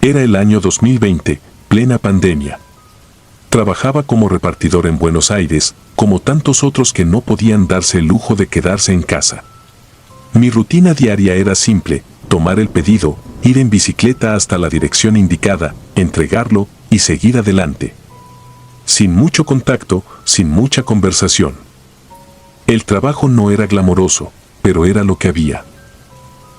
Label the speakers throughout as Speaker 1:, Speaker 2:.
Speaker 1: Era el año 2020, plena pandemia. Trabajaba como repartidor en Buenos Aires, como tantos otros que no podían darse el lujo de quedarse en casa. Mi rutina diaria era simple: tomar el pedido, ir en bicicleta hasta la dirección indicada, entregarlo y seguir adelante. Sin mucho contacto, sin mucha conversación. El trabajo no era glamoroso, pero era lo que había.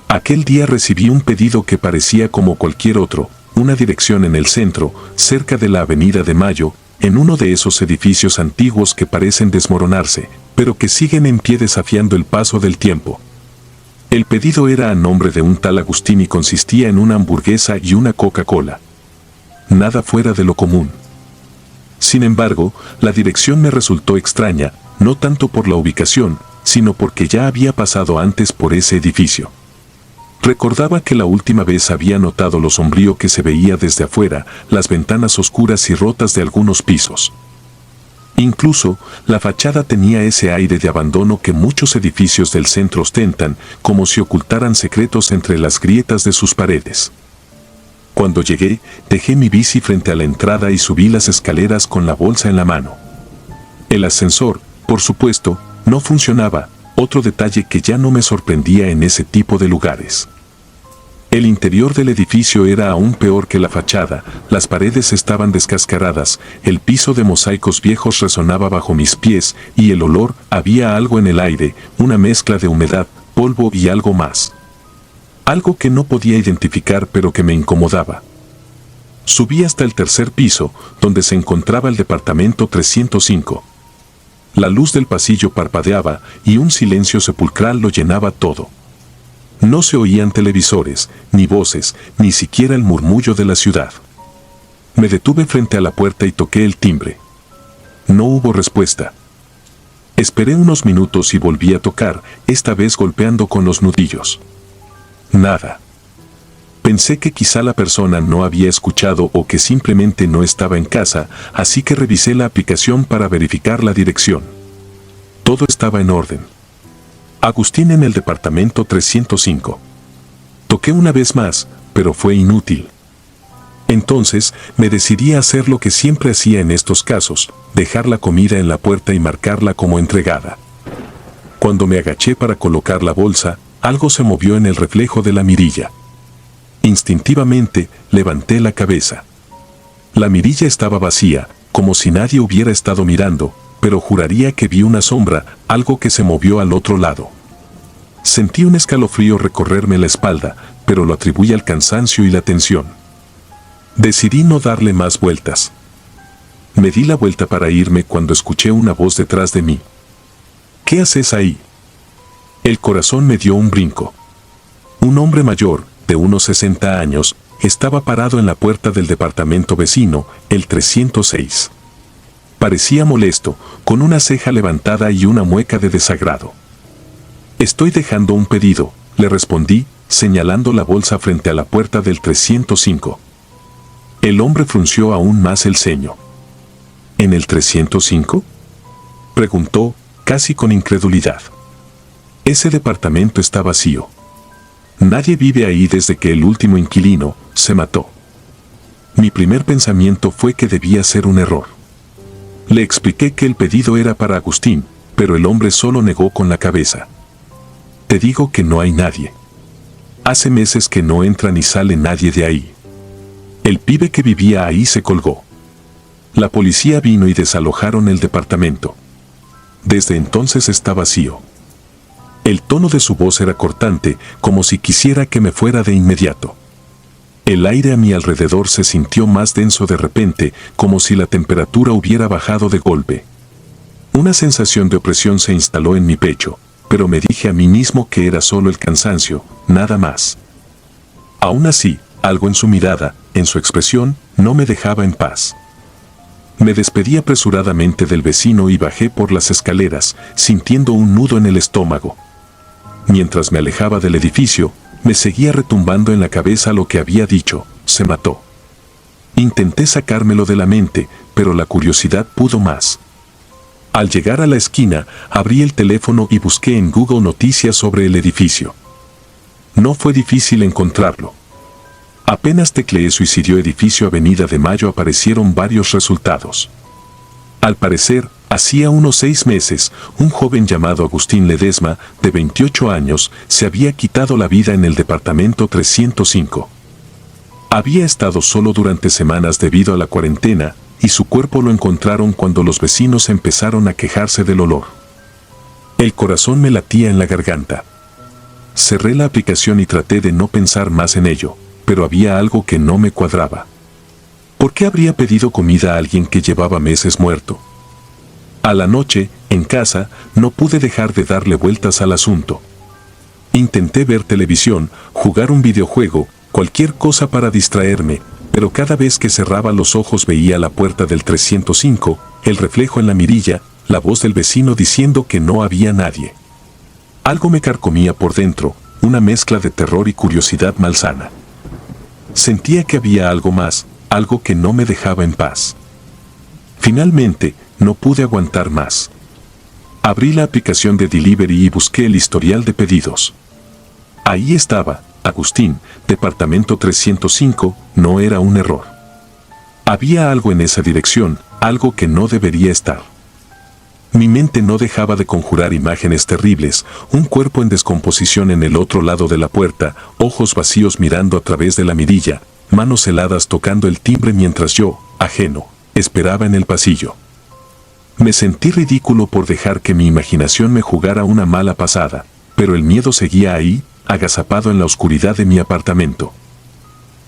Speaker 1: Aquel día recibí un pedido que parecía como cualquier otro, una dirección en el centro, cerca de la Avenida de Mayo, en uno de esos edificios antiguos que parecen desmoronarse, pero que siguen en pie desafiando el paso del tiempo. El pedido era a nombre de un tal Agustín y consistía en una hamburguesa y una Coca-Cola. Nada fuera de lo común. Sin embargo, la dirección me resultó extraña, no tanto por la ubicación, sino porque ya había pasado antes por ese edificio. Recordaba que la última vez había notado lo sombrío que se veía desde afuera, las ventanas oscuras y rotas de algunos pisos. Incluso, la fachada tenía ese aire de abandono que muchos edificios del centro ostentan, como si ocultaran secretos entre las grietas de sus paredes. Cuando llegué, dejé mi bici frente a la entrada y subí las escaleras con la bolsa en la mano. El ascensor, por supuesto, no funcionaba, otro detalle que ya no me sorprendía en ese tipo de lugares. El interior del edificio era aún peor que la fachada, las paredes estaban descascaradas, el piso de mosaicos viejos resonaba bajo mis pies y el olor, había algo en el aire, una mezcla de humedad, polvo y algo más. Algo que no podía identificar pero que me incomodaba. Subí hasta el tercer piso, donde se encontraba el departamento 305. La luz del pasillo parpadeaba y un silencio sepulcral lo llenaba todo. No se oían televisores, ni voces, ni siquiera el murmullo de la ciudad. Me detuve frente a la puerta y toqué el timbre. No hubo respuesta. Esperé unos minutos y volví a tocar, esta vez golpeando con los nudillos. Nada. Pensé que quizá la persona no había escuchado o que simplemente no estaba en casa, así que revisé la aplicación para verificar la dirección. Todo estaba en orden. Agustín en el departamento 305. Toqué una vez más, pero fue inútil. Entonces, me decidí a hacer lo que siempre hacía en estos casos, dejar la comida en la puerta y marcarla como entregada. Cuando me agaché para colocar la bolsa, algo se movió en el reflejo de la mirilla. Instintivamente, levanté la cabeza. La mirilla estaba vacía, como si nadie hubiera estado mirando, pero juraría que vi una sombra, algo que se movió al otro lado. Sentí un escalofrío recorrerme la espalda, pero lo atribuí al cansancio y la tensión. Decidí no darle más vueltas. Me di la vuelta para irme cuando escuché una voz detrás de mí. ¿Qué haces ahí? El corazón me dio un brinco. Un hombre mayor, de unos 60 años, estaba parado en la puerta del departamento vecino, el 306. Parecía molesto, con una ceja levantada y una mueca de desagrado. «Estoy dejando un pedido», le respondí, señalando la bolsa frente a la puerta del 305. El hombre frunció aún más el ceño. «¿En el 305?» preguntó, casi con incredulidad. Ese departamento está vacío. Nadie vive ahí desde que el último inquilino se mató. Mi primer pensamiento fue que debía ser un error. Le expliqué que el pedido era para Agustín, pero el hombre solo negó con la cabeza. Te digo que no hay nadie. Hace meses que no entra ni sale nadie de ahí. El pibe que vivía ahí se colgó. La policía vino y desalojaron el departamento. Desde entonces está vacío. El tono de su voz era cortante, como si quisiera que me fuera de inmediato. El aire a mi alrededor se sintió más denso de repente, como si la temperatura hubiera bajado de golpe. Una sensación de opresión se instaló en mi pecho, pero me dije a mí mismo que era solo el cansancio, nada más. Aún así, algo en su mirada, en su expresión, no me dejaba en paz. Me despedí apresuradamente del vecino y bajé por las escaleras, sintiendo un nudo en el estómago. Mientras me alejaba del edificio, me seguía retumbando en la cabeza lo que había dicho: se mató. Intenté sacármelo de la mente, pero la curiosidad pudo más. Al llegar a la esquina, abrí el teléfono y busqué en Google noticias sobre el edificio. No fue difícil encontrarlo. Apenas tecleé Suicidio Edificio Avenida de Mayo aparecieron varios resultados. Al parecer, hacía unos 6 meses, un joven llamado Agustín Ledesma, de 28 años, se había quitado la vida en el departamento 305. Había estado solo durante semanas debido a la cuarentena, y su cuerpo lo encontraron cuando los vecinos empezaron a quejarse del olor. El corazón me latía en la garganta. Cerré la aplicación y traté de no pensar más en ello, pero había algo que no me cuadraba. ¿Por qué habría pedido comida a alguien que llevaba meses muerto? A la noche, en casa, no pude dejar de darle vueltas al asunto. Intenté ver televisión, jugar un videojuego, cualquier cosa para distraerme, pero cada vez que cerraba los ojos veía la puerta del 305, el reflejo en la mirilla, la voz del vecino diciendo que no había nadie. Algo me carcomía por dentro, una mezcla de terror y curiosidad malsana. Sentía que había algo más, algo que no me dejaba en paz. Finalmente, no pude aguantar más. Abrí la aplicación de Delivery y busqué el historial de pedidos. Ahí estaba, Agustín, departamento 305, no era un error. Había algo en esa dirección, algo que no debería estar. Mi mente no dejaba de conjurar imágenes terribles, un cuerpo en descomposición en el otro lado de la puerta, ojos vacíos mirando a través de la mirilla, manos heladas tocando el timbre mientras yo, ajeno, esperaba en el pasillo. Me sentí ridículo por dejar que mi imaginación me jugara una mala pasada, pero el miedo seguía ahí, agazapado en la oscuridad de mi apartamento.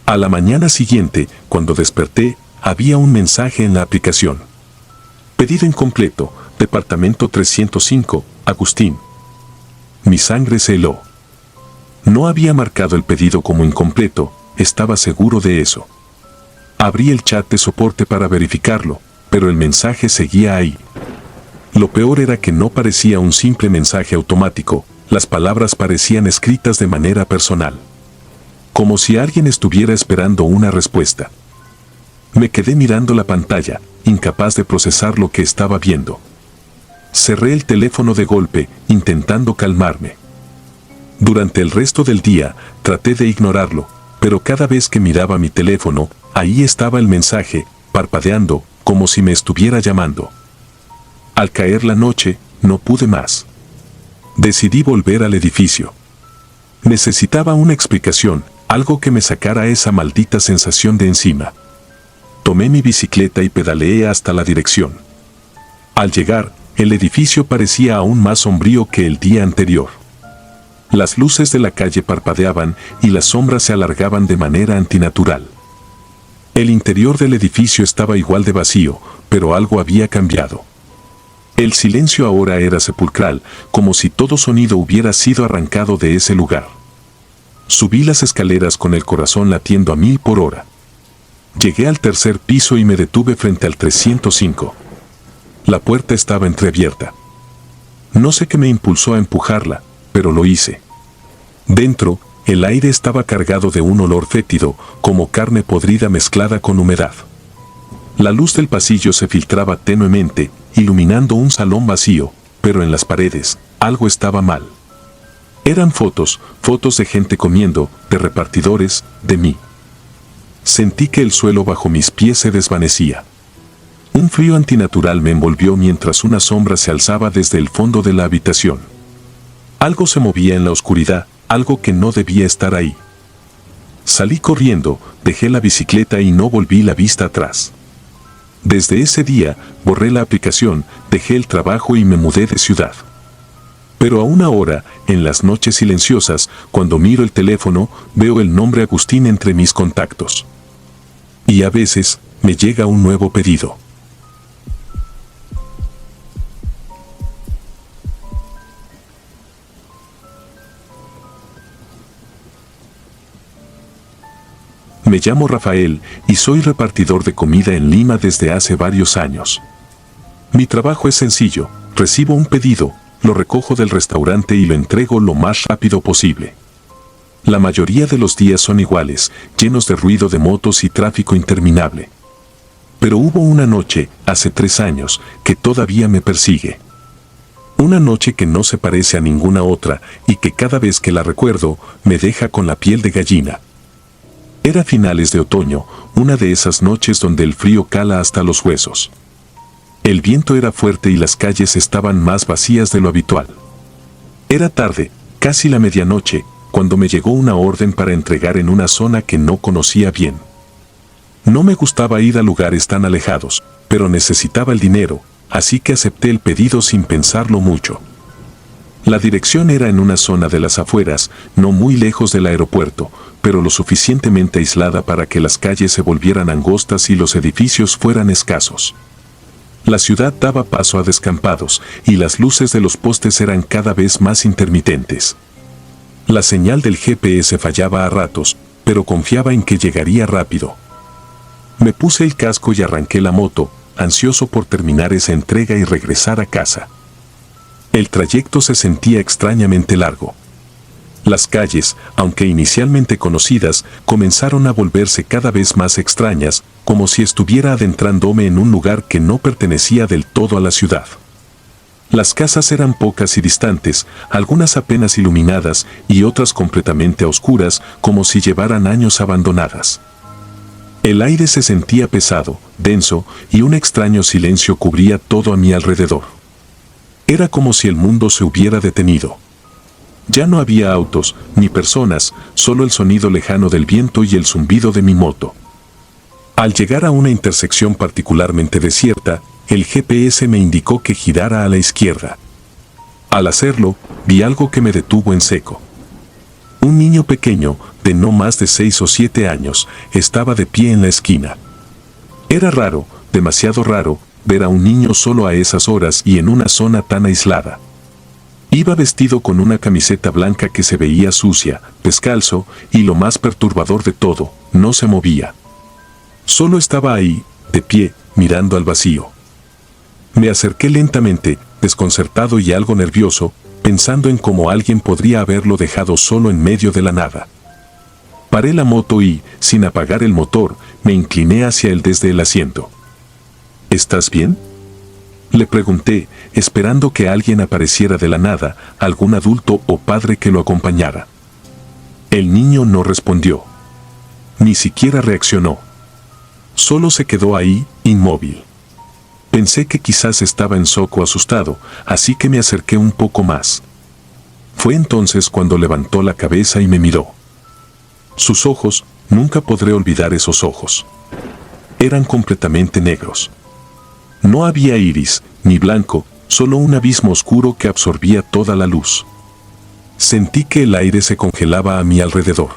Speaker 1: A la mañana siguiente, cuando desperté, había un mensaje en la aplicación. Pedido incompleto, departamento 305, Agustín. Mi sangre se heló. No había marcado el pedido como incompleto, estaba seguro de eso. Abrí el chat de soporte para verificarlo, pero el mensaje seguía ahí. Lo peor era que no parecía un simple mensaje automático, las palabras parecían escritas de manera personal. Como si alguien estuviera esperando una respuesta. Me quedé mirando la pantalla, incapaz de procesar lo que estaba viendo. Cerré el teléfono de golpe, intentando calmarme. Durante el resto del día, traté de ignorarlo, pero cada vez que miraba mi teléfono, ahí estaba el mensaje, parpadeando, como si me estuviera llamando. Al caer la noche, no pude más. Decidí volver al edificio. Necesitaba una explicación, algo que me sacara esa maldita sensación de encima. Tomé mi bicicleta y pedaleé hasta la dirección. Al llegar, el edificio parecía aún más sombrío que el día anterior. Las luces de la calle parpadeaban y las sombras se alargaban de manera antinatural. El interior del edificio estaba igual de vacío, pero algo había cambiado. El silencio ahora era sepulcral, como si todo sonido hubiera sido arrancado de ese lugar. Subí las escaleras con el corazón latiendo a 1000 por hora. Llegué al tercer piso y me detuve frente al 305. La puerta estaba entreabierta. No sé qué me impulsó a empujarla, pero lo hice. Dentro, el aire estaba cargado de un olor fétido, como carne podrida mezclada con humedad. La luz del pasillo se filtraba tenuemente, iluminando un salón vacío, pero en las paredes, algo estaba mal. Eran fotos de gente comiendo, de repartidores, de mí. Sentí que el suelo bajo mis pies se desvanecía. Un frío antinatural me envolvió mientras una sombra se alzaba desde el fondo de la habitación. Algo se movía en la oscuridad, algo que no debía estar ahí. Salí corriendo, dejé la bicicleta y no volví la vista atrás. Desde ese día, borré la aplicación, dejé el trabajo y me mudé de ciudad. Pero aún ahora, en las noches silenciosas, cuando miro el teléfono, veo el nombre Agustín entre mis contactos. Y a veces, me llega un nuevo pedido. Me llamo Rafael y soy repartidor de comida en Lima desde hace varios años. Mi trabajo es sencillo, recibo un pedido, lo recojo del restaurante y lo entrego lo más rápido posible. La mayoría de los días son iguales, llenos de ruido de motos y tráfico interminable. Pero hubo una noche, hace 3 años, que todavía me persigue. Una noche que no se parece a ninguna otra y que cada vez que la recuerdo, me deja con la piel de gallina. Era finales de otoño, una de esas noches donde el frío cala hasta los huesos. El viento era fuerte y las calles estaban más vacías de lo habitual. Era tarde, casi la medianoche, cuando me llegó una orden para entregar en una zona que no conocía bien. No me gustaba ir a lugares tan alejados, pero necesitaba el dinero, así que acepté el pedido sin pensarlo mucho. La dirección era en una zona de las afueras, no muy lejos del aeropuerto, pero lo suficientemente aislada para que las calles se volvieran angostas y los edificios fueran escasos. La ciudad daba paso a descampados, y las luces de los postes eran cada vez más intermitentes. La señal del GPS fallaba a ratos, pero confiaba en que llegaría rápido. Me puse el casco y arranqué la moto, ansioso por terminar esa entrega y regresar a casa. El trayecto se sentía extrañamente largo. Las calles, aunque inicialmente conocidas, comenzaron a volverse cada vez más extrañas, como si estuviera adentrándome en un lugar que no pertenecía del todo a la ciudad. Las casas eran pocas y distantes, algunas apenas iluminadas y otras completamente oscuras, como si llevaran años abandonadas. El aire se sentía pesado, denso, y un extraño silencio cubría todo a mi alrededor. Era como si el mundo se hubiera detenido. Ya no había autos, ni personas, solo el sonido lejano del viento y el zumbido de mi moto. Al llegar a una intersección particularmente desierta, el GPS me indicó que girara a la izquierda. Al hacerlo, vi algo que me detuvo en seco. Un niño pequeño, de no más de 6 o 7 años, estaba de pie en la esquina. Era raro, demasiado raro, ver a un niño solo a esas horas y en una zona tan aislada. Iba vestido con una camiseta blanca que se veía sucia, descalzo, y lo más perturbador de todo, no se movía. Solo estaba ahí, de pie, mirando al vacío. Me acerqué lentamente, desconcertado y algo nervioso, pensando en cómo alguien podría haberlo dejado solo en medio de la nada. Paré la moto y, sin apagar el motor, me incliné hacia él desde el asiento. ¿Estás bien?, le pregunté, esperando que alguien apareciera de la nada, algún adulto o padre que lo acompañara. El niño no respondió. Ni siquiera reaccionó. Solo se quedó ahí, inmóvil. Pensé que quizás estaba en shock o asustado, así que me acerqué un poco más. Fue entonces cuando levantó la cabeza y me miró. Sus ojos, nunca podré olvidar esos ojos. Eran completamente negros. No había iris, ni blanco, solo un abismo oscuro que absorbía toda la luz. Sentí que el aire se congelaba a mi alrededor.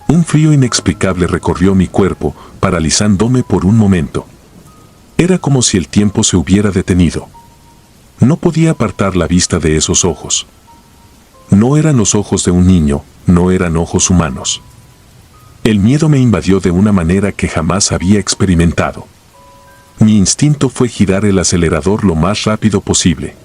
Speaker 1: Un frío inexplicable recorrió mi cuerpo, paralizándome por un momento. Era como si el tiempo se hubiera detenido. No podía apartar la vista de esos ojos. No eran los ojos de un niño, no eran ojos humanos. El miedo me invadió de una manera que jamás había experimentado. Mi instinto fue girar el acelerador lo más rápido posible.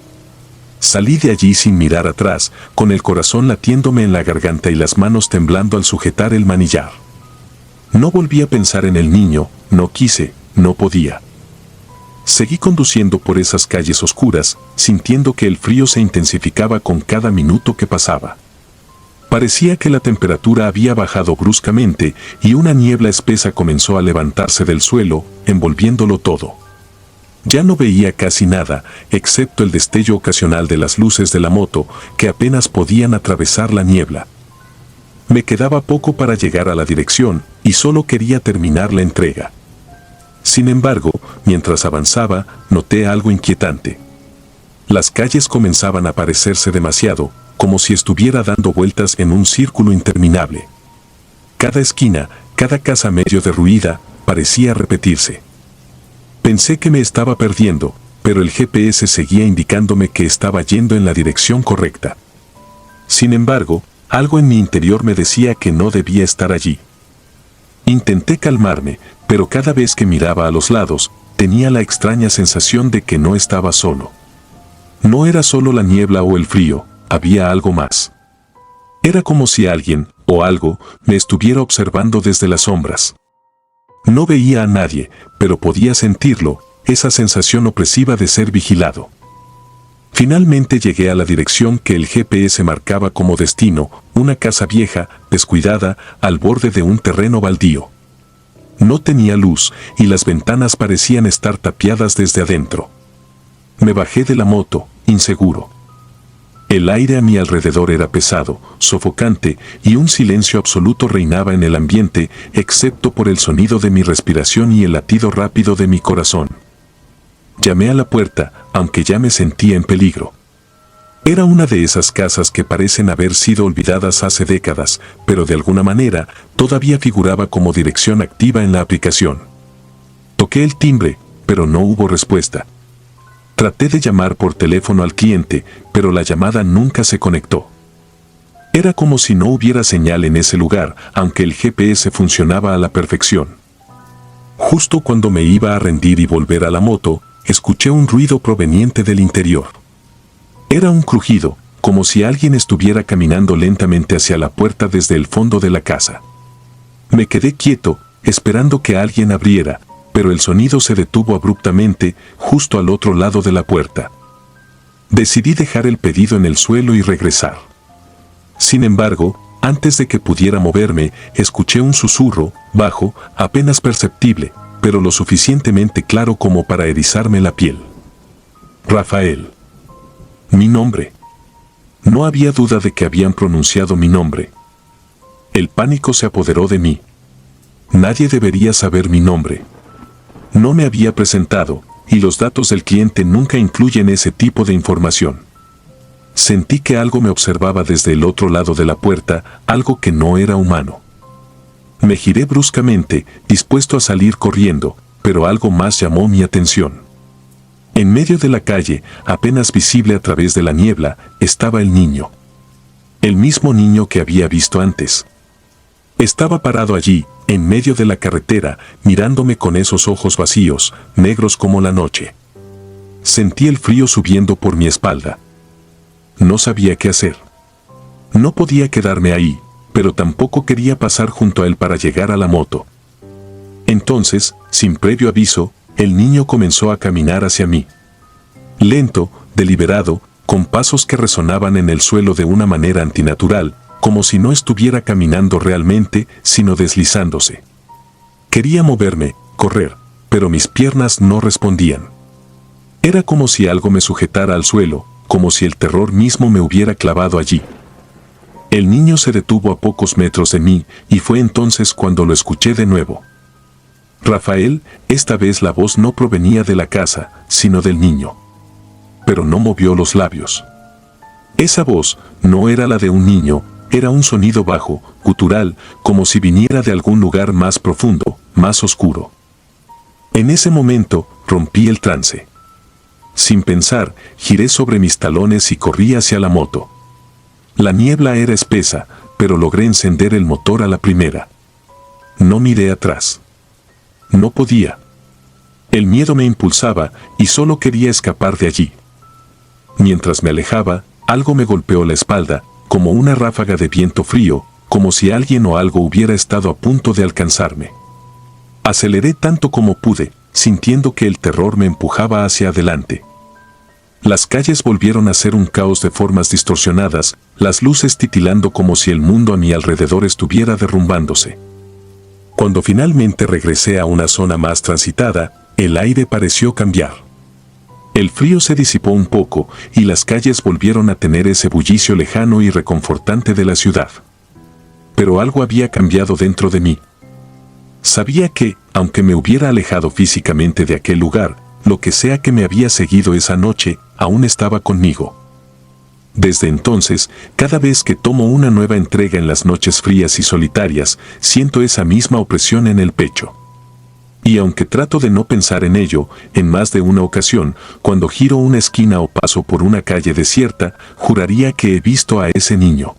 Speaker 1: Salí de allí sin mirar atrás, con el corazón latiéndome en la garganta y las manos temblando al sujetar el manillar. No volví a pensar en el niño, no quise, no podía. Seguí conduciendo por esas calles oscuras, sintiendo que el frío se intensificaba con cada minuto que pasaba. Parecía que la temperatura había bajado bruscamente y una niebla espesa comenzó a levantarse del suelo, envolviéndolo todo. Ya no veía casi nada, excepto el destello ocasional de las luces de la moto, que apenas podían atravesar la niebla. Me quedaba poco para llegar a la dirección, y solo quería terminar la entrega. Sin embargo, mientras avanzaba, noté algo inquietante. Las calles comenzaban a parecerse demasiado, como si estuviera dando vueltas en un círculo interminable. Cada esquina, cada casa medio derruida, parecía repetirse. Pensé que me estaba perdiendo, pero el GPS seguía indicándome que estaba yendo en la dirección correcta. Sin embargo, algo en mi interior me decía que no debía estar allí. Intenté calmarme, pero cada vez que miraba a los lados, tenía la extraña sensación de que no estaba solo. No era solo la niebla o el frío, había algo más. Era como si alguien, o algo, me estuviera observando desde las sombras. No veía a nadie, pero podía sentirlo, esa sensación opresiva de ser vigilado. Finalmente llegué a la dirección que el GPS marcaba como destino, una casa vieja, descuidada, al borde de un terreno baldío. No tenía luz y las ventanas parecían estar tapiadas desde adentro. Me bajé de la moto, inseguro. El aire a mi alrededor era pesado, sofocante, y un silencio absoluto reinaba en el ambiente, excepto por el sonido de mi respiración y el latido rápido de mi corazón. Llamé a la puerta, aunque ya me sentía en peligro. Era una de esas casas que parecen haber sido olvidadas hace décadas, pero de alguna manera todavía figuraba como dirección activa en la aplicación. Toqué el timbre, pero no hubo respuesta. Traté de llamar por teléfono al cliente, pero la llamada nunca se conectó. Era como si no hubiera señal en ese lugar, aunque el GPS funcionaba a la perfección. Justo cuando me iba a rendir y volver a la moto, escuché un ruido proveniente del interior. Era un crujido, como si alguien estuviera caminando lentamente hacia la puerta desde el fondo de la casa. Me quedé quieto, esperando que alguien abriera, pero el sonido se detuvo abruptamente, justo al otro lado de la puerta. Decidí dejar el pedido en el suelo y regresar. Sin embargo, antes de que pudiera moverme, escuché un susurro, bajo, apenas perceptible, pero lo suficientemente claro como para erizarme la piel. Rafael. Mi nombre. No había duda de que habían pronunciado mi nombre. El pánico se apoderó de mí. Nadie debería saber mi nombre. No me había presentado, y los datos del cliente nunca incluyen ese tipo de información. Sentí que algo me observaba desde el otro lado de la puerta, algo que no era humano. Me giré bruscamente, dispuesto a salir corriendo, pero algo más llamó mi atención. En medio de la calle, apenas visible a través de la niebla, estaba el niño. El mismo niño que había visto antes. Estaba parado allí, en medio de la carretera, mirándome con esos ojos vacíos, negros como la noche. Sentí el frío subiendo por mi espalda. No sabía qué hacer. No podía quedarme ahí, pero tampoco quería pasar junto a él para llegar a la moto. Entonces, sin previo aviso, el niño comenzó a caminar hacia mí. Lento, deliberado, con pasos que resonaban en el suelo de una manera antinatural, como si no estuviera caminando realmente, sino deslizándose. Quería moverme, correr, pero mis piernas no respondían. Era como si algo me sujetara al suelo, como si el terror mismo me hubiera clavado allí. El niño se detuvo a pocos metros de mí, y fue entonces cuando lo escuché de nuevo. Rafael, esta vez la voz no provenía de la casa, sino del niño. Pero no movió los labios. Esa voz no era la de un niño, era un sonido bajo, gutural, como si viniera de algún lugar más profundo, más oscuro. En ese momento, rompí el trance. Sin pensar, giré sobre mis talones y corrí hacia la moto. La niebla era espesa, pero logré encender el motor a la primera. No miré atrás. No podía. El miedo me impulsaba y solo quería escapar de allí. Mientras me alejaba, algo me golpeó la espalda, como una ráfaga de viento frío, como si alguien o algo hubiera estado a punto de alcanzarme. Aceleré tanto como pude, sintiendo que el terror me empujaba hacia adelante. Las calles volvieron a ser un caos de formas distorsionadas, las luces titilando como si el mundo a mi alrededor estuviera derrumbándose. Cuando finalmente regresé a una zona más transitada, el aire pareció cambiar. El frío se disipó un poco y las calles volvieron a tener ese bullicio lejano y reconfortante de la ciudad. Pero algo había cambiado dentro de mí. Sabía que, aunque me hubiera alejado físicamente de aquel lugar, lo que sea que me había seguido esa noche, aún estaba conmigo. Desde entonces, cada vez que tomo una nueva entrega en las noches frías y solitarias, siento esa misma opresión en el pecho. Y aunque trato de no pensar en ello, en más de una ocasión, cuando giro una esquina o paso por una calle desierta, juraría que he visto a ese niño.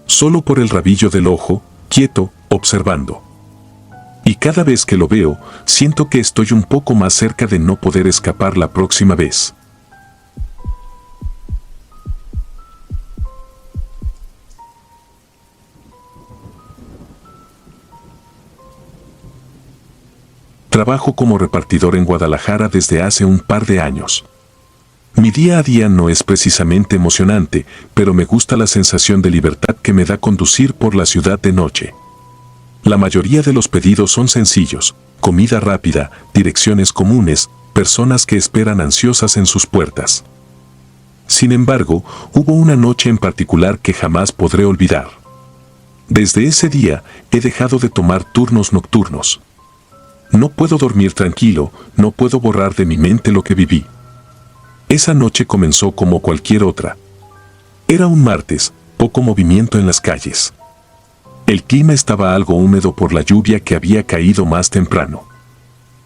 Speaker 1: Solo por el rabillo del ojo, quieto, observando. Y cada vez que lo veo, siento que estoy un poco más cerca de no poder escapar la próxima vez. Trabajo como repartidor en Guadalajara desde hace un par de años. Mi día a día no es precisamente emocionante, pero me gusta la sensación de libertad que me da conducir por la ciudad de noche. La mayoría de los pedidos son sencillos: comida rápida, direcciones comunes, personas que esperan ansiosas en sus puertas. Sin embargo, hubo una noche en particular que jamás podré olvidar. Desde ese día, he dejado de tomar turnos nocturnos. No puedo dormir tranquilo, no puedo borrar de mi mente lo que viví. Esa noche comenzó como cualquier otra. Era un martes, poco movimiento en las calles. El clima estaba algo húmedo por la lluvia que había caído más temprano.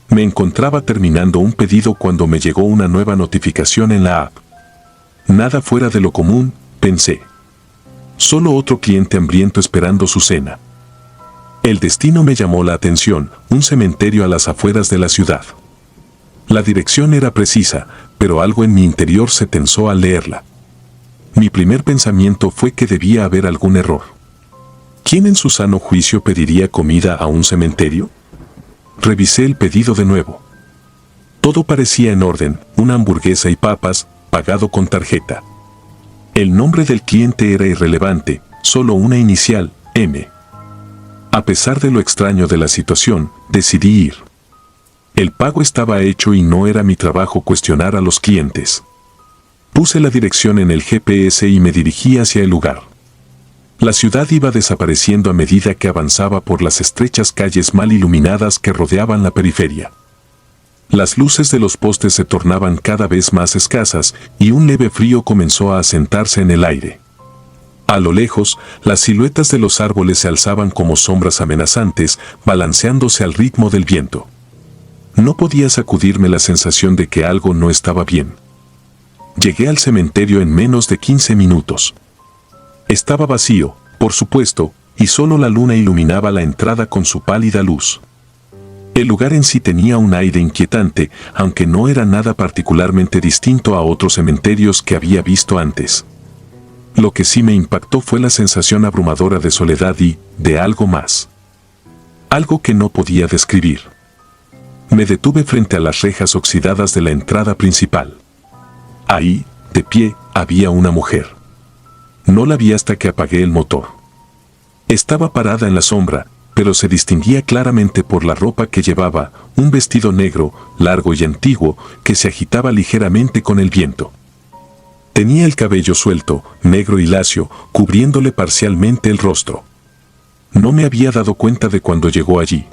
Speaker 1: Me encontraba terminando un pedido cuando me llegó una nueva notificación en la app. Nada fuera de lo común, pensé. Solo otro cliente hambriento esperando su cena. El destino me llamó la atención: un cementerio a las afueras de la ciudad. La dirección era precisa, pero algo en mi interior se tensó al leerla. Mi primer pensamiento fue que debía haber algún error. ¿Quién en su sano juicio pediría comida a un cementerio? Revisé el pedido de nuevo. Todo parecía en orden: una hamburguesa y papas, pagado con tarjeta. El nombre del cliente era irrelevante, solo una inicial, M. A pesar de lo extraño de la situación, decidí ir. El pago estaba hecho y no era mi trabajo cuestionar a los clientes. Puse la dirección en el GPS y me dirigí hacia el lugar. La ciudad iba desapareciendo a medida que avanzaba por las estrechas calles mal iluminadas que rodeaban la periferia. Las luces de los postes se tornaban cada vez más escasas y un leve frío comenzó a asentarse en el aire. A lo lejos, las siluetas de los árboles se alzaban como sombras amenazantes, balanceándose al ritmo del viento. No podía sacudirme la sensación de que algo no estaba bien. Llegué al cementerio en menos de 15 minutos. Estaba vacío, por supuesto, y solo la luna iluminaba la entrada con su pálida luz. El lugar en sí tenía un aire inquietante, aunque no era nada particularmente distinto a otros cementerios que había visto antes. Lo que sí me impactó fue la sensación abrumadora de soledad y de algo más. Algo que no podía describir. Me detuve frente a las rejas oxidadas de la entrada principal. Ahí, de pie, había una mujer. No la vi hasta que apagué el motor. Estaba parada en la sombra, pero se distinguía claramente por la ropa que llevaba: un vestido negro, largo y antiguo, que se agitaba ligeramente con el viento. Tenía el cabello suelto, negro y lacio, cubriéndole parcialmente el rostro. No me había dado cuenta de cuando llegó allí.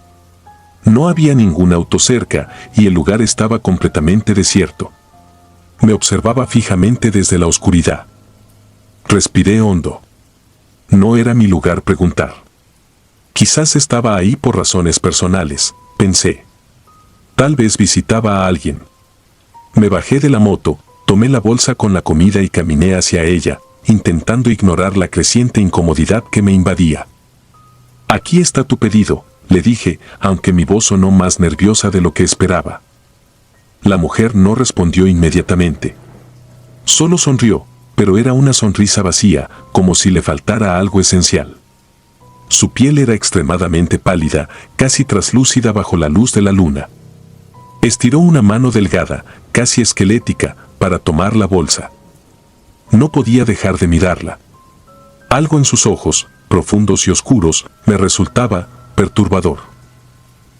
Speaker 1: No había ningún auto cerca y el lugar estaba completamente desierto. Me observaba fijamente desde la oscuridad. Respiré hondo. No era mi lugar preguntar. Quizás estaba ahí por razones personales, pensé. Tal vez visitaba a alguien. Me bajé de la moto, tomé la bolsa con la comida y caminé hacia ella, intentando ignorar la creciente incomodidad que me invadía. «Aquí está tu pedido», le dije, aunque mi voz sonó más nerviosa de lo que esperaba. La mujer no respondió inmediatamente. Solo sonrió, pero era una sonrisa vacía, como si le faltara algo esencial. Su piel era extremadamente pálida, casi traslúcida bajo la luz de la luna. Estiró una mano delgada, casi esquelética, para tomar la bolsa. No podía dejar de mirarla. Algo en sus ojos, profundos y oscuros, me resultaba perturbador.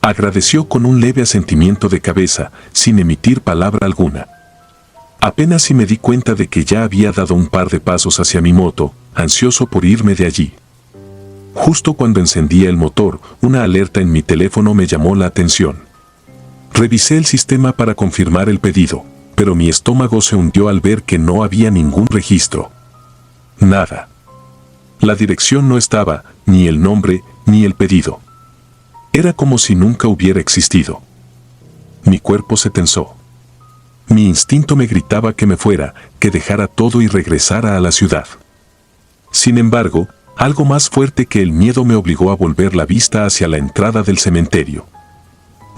Speaker 1: Agradeció con un leve asentimiento de cabeza, sin emitir palabra alguna. Apenas si me di cuenta de que ya había dado un par de pasos hacia mi moto, ansioso por irme de allí. Justo cuando encendía el motor, una alerta en mi teléfono me llamó la atención. Revisé el sistema para confirmar el pedido, pero mi estómago se hundió al ver que no había ningún registro. Nada. La dirección no estaba, ni el nombre, ni el pedido. Era como si nunca hubiera existido. Mi cuerpo se tensó. Mi instinto me gritaba que me fuera, que dejara todo y regresara a la ciudad. Sin embargo, algo más fuerte que el miedo me obligó a volver la vista hacia la entrada del cementerio.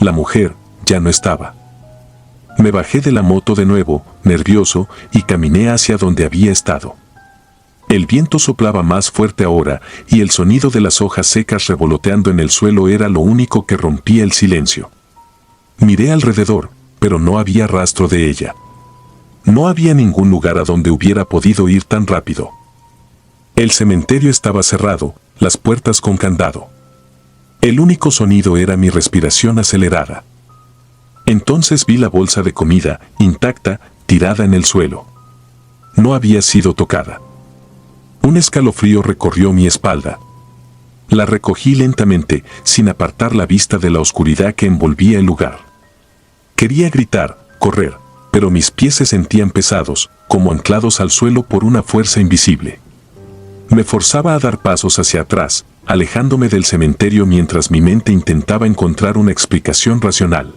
Speaker 1: La mujer ya no estaba. Me bajé de la moto de nuevo, nervioso, y caminé hacia donde había estado. El viento soplaba más fuerte ahora, y el sonido de las hojas secas revoloteando en el suelo era lo único que rompía el silencio. Miré alrededor, pero no había rastro de ella. No había ningún lugar a donde hubiera podido ir tan rápido. El cementerio estaba cerrado, las puertas con candado. El único sonido era mi respiración acelerada. Entonces vi la bolsa de comida, intacta, tirada en el suelo. No había sido tocada. Un escalofrío recorrió mi espalda. La recogí lentamente, sin apartar la vista de la oscuridad que envolvía el lugar. Quería gritar, correr, pero mis pies se sentían pesados, como anclados al suelo por una fuerza invisible. Me forzaba a dar pasos hacia atrás, alejándome del cementerio mientras mi mente intentaba encontrar una explicación racional.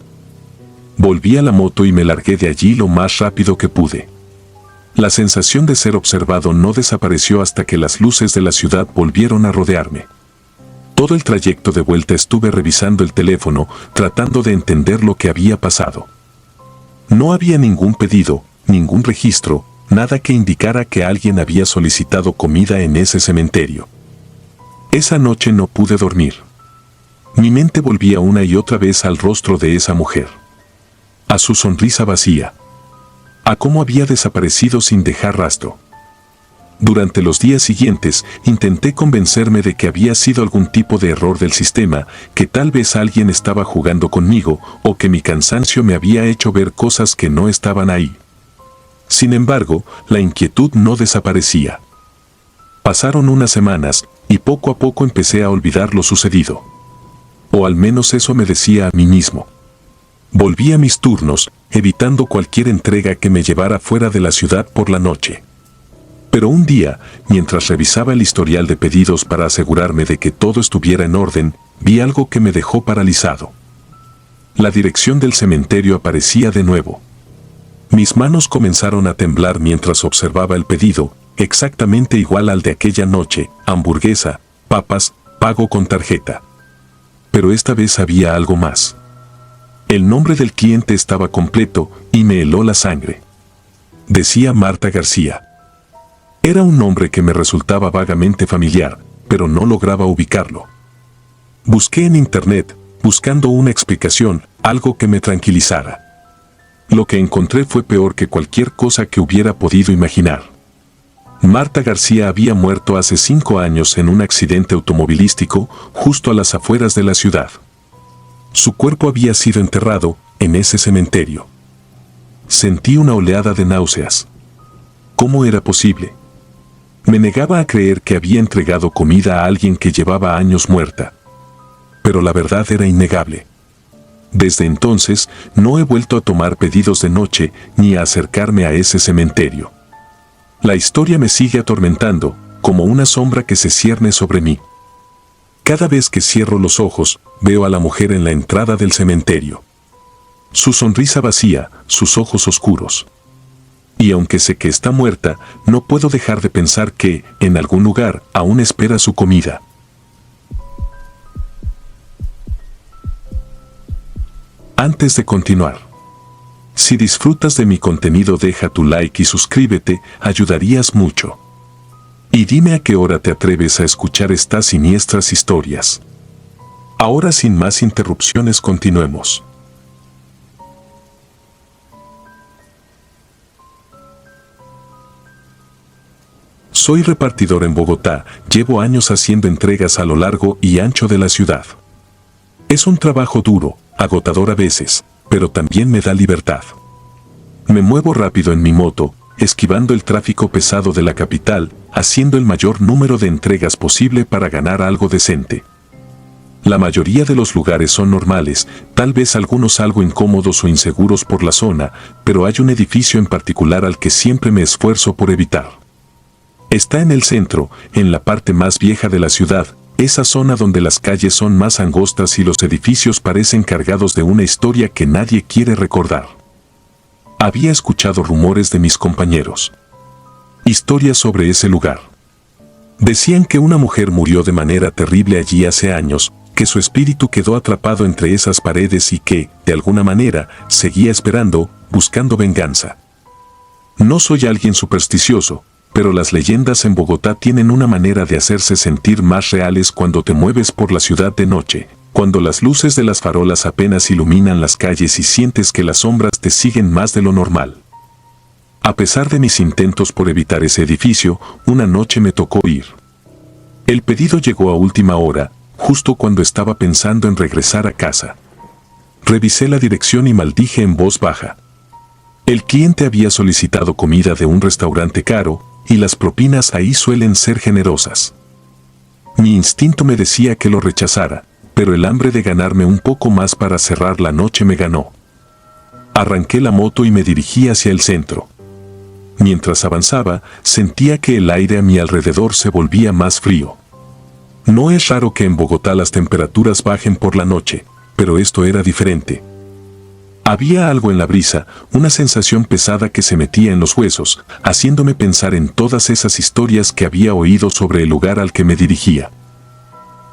Speaker 1: Volví a la moto y me largué de allí lo más rápido que pude. La sensación de ser observado no desapareció hasta que las luces de la ciudad volvieron a rodearme. Todo el trayecto de vuelta estuve revisando el teléfono, tratando de entender lo que había pasado. No había ningún pedido, ningún registro, nada que indicara que alguien había solicitado comida en ese cementerio. Esa noche no pude dormir. Mi mente volvía una y otra vez al rostro de esa mujer. A su sonrisa vacía. A cómo había desaparecido sin dejar rastro. Durante los días siguientes, intenté convencerme de que había sido algún tipo de error del sistema, que tal vez alguien estaba jugando conmigo, o que mi cansancio me había hecho ver cosas que no estaban ahí. Sin embargo, la inquietud no desaparecía. Pasaron unas semanas, y poco a poco empecé a olvidar lo sucedido. O al menos eso me decía a mí mismo. Volví a mis turnos, evitando cualquier entrega que me llevara fuera de la ciudad por la noche. Pero un día, mientras revisaba el historial de pedidos para asegurarme de que todo estuviera en orden, vi algo que me dejó paralizado. La dirección del cementerio aparecía de nuevo. Mis manos comenzaron a temblar mientras observaba el pedido, exactamente igual al de aquella noche: hamburguesa, papas, pago con tarjeta. Pero esta vez había algo más. El nombre del cliente estaba completo y me heló la sangre. Decía Marta García. Era un nombre que me resultaba vagamente familiar, pero no lograba ubicarlo. Busqué en internet, buscando una explicación, algo que me tranquilizara. Lo que encontré fue peor que cualquier cosa que hubiera podido imaginar. Marta García había muerto hace 5 años en un accidente automovilístico justo a las afueras de la ciudad. Su cuerpo había sido enterrado en ese cementerio. Sentí una oleada de náuseas. ¿Cómo era posible? Me negaba a creer que había entregado comida a alguien que llevaba años muerta. Pero la verdad era innegable. Desde entonces, no he vuelto a tomar pedidos de noche ni a acercarme a ese cementerio. La historia me sigue atormentando, como una sombra que se cierne sobre mí. Cada vez que cierro los ojos, veo a la mujer en la entrada del cementerio. Su sonrisa vacía, sus ojos oscuros. Y aunque sé que está muerta, no puedo dejar de pensar que, en algún lugar, aún espera su comida. Antes de continuar, si disfrutas de mi contenido, deja tu like y suscríbete, ayudarías mucho. Y dime a qué hora te atreves a escuchar estas siniestras historias. Ahora, sin más interrupciones, continuemos. Soy repartidor en Bogotá, llevo años haciendo entregas a lo largo y ancho de la ciudad. Es un trabajo duro, agotador a veces, pero también me da libertad. Me muevo rápido en mi moto, esquivando el tráfico pesado de la capital, haciendo el mayor número de entregas posible para ganar algo decente. La mayoría de los lugares son normales, tal vez algunos algo incómodos o inseguros por la zona, pero hay un edificio en particular al que siempre me esfuerzo por evitar. Está en el centro, en la parte más vieja de la ciudad, esa zona donde las calles son más angostas y los edificios parecen cargados de una historia que nadie quiere recordar. Había escuchado rumores de mis compañeros. Historias sobre ese lugar. Decían que una mujer murió de manera terrible allí hace años, que su espíritu quedó atrapado entre esas paredes y que, de alguna manera, seguía esperando, buscando venganza. No soy alguien supersticioso, pero las leyendas en Bogotá tienen una manera de hacerse sentir más reales cuando te mueves por la ciudad de noche, cuando las luces de las farolas apenas iluminan las calles y sientes que las sombras te siguen más de lo normal. A pesar de mis intentos por evitar ese edificio, una noche me tocó ir. El pedido llegó a última hora, justo cuando estaba pensando en regresar a casa. Revisé la dirección y maldije en voz baja. El cliente había solicitado comida de un restaurante caro, y las propinas ahí suelen ser generosas. Mi instinto me decía que lo rechazara, pero el hambre de ganarme un poco más para cerrar la noche me ganó. Arranqué la moto y me dirigí hacia el centro. Mientras avanzaba, sentía que el aire a mi alrededor se volvía más frío. No es raro que en Bogotá las temperaturas bajen por la noche, pero esto era diferente. Había algo en la brisa, una sensación pesada que se metía en los huesos, haciéndome pensar en todas esas historias que había oído sobre el lugar al que me dirigía.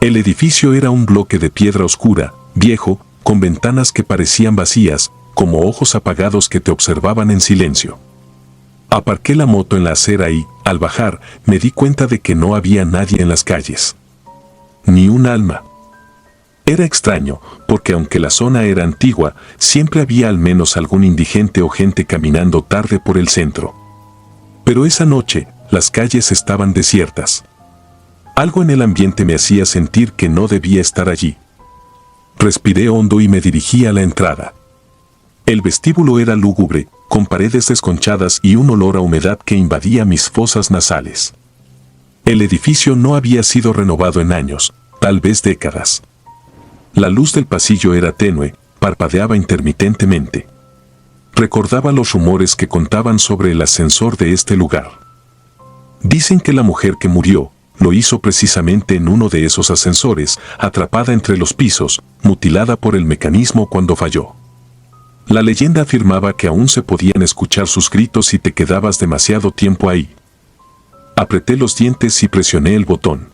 Speaker 1: El edificio era un bloque de piedra oscura, viejo, con ventanas que parecían vacías, como ojos apagados que te observaban en silencio. Aparqué la moto en la acera y, al bajar, me di cuenta de que no había nadie en las calles. Ni un alma. Era extraño, porque aunque la zona era antigua, siempre había al menos algún indigente o gente caminando tarde por el centro. Pero esa noche, las calles estaban desiertas. Algo en el ambiente me hacía sentir que no debía estar allí. Respiré hondo y me dirigí a la entrada. El vestíbulo era lúgubre, con paredes desconchadas y un olor a humedad que invadía mis fosas nasales. El edificio no había sido renovado en años, tal vez décadas. La luz del pasillo era tenue, parpadeaba intermitentemente. Recordaba los rumores que contaban sobre el ascensor de este lugar. Dicen que la mujer que murió, lo hizo precisamente en uno de esos ascensores, atrapada entre los pisos, mutilada por el mecanismo cuando falló. La leyenda afirmaba que aún se podían escuchar sus gritos si te quedabas demasiado tiempo ahí. Apreté los dientes y presioné el botón.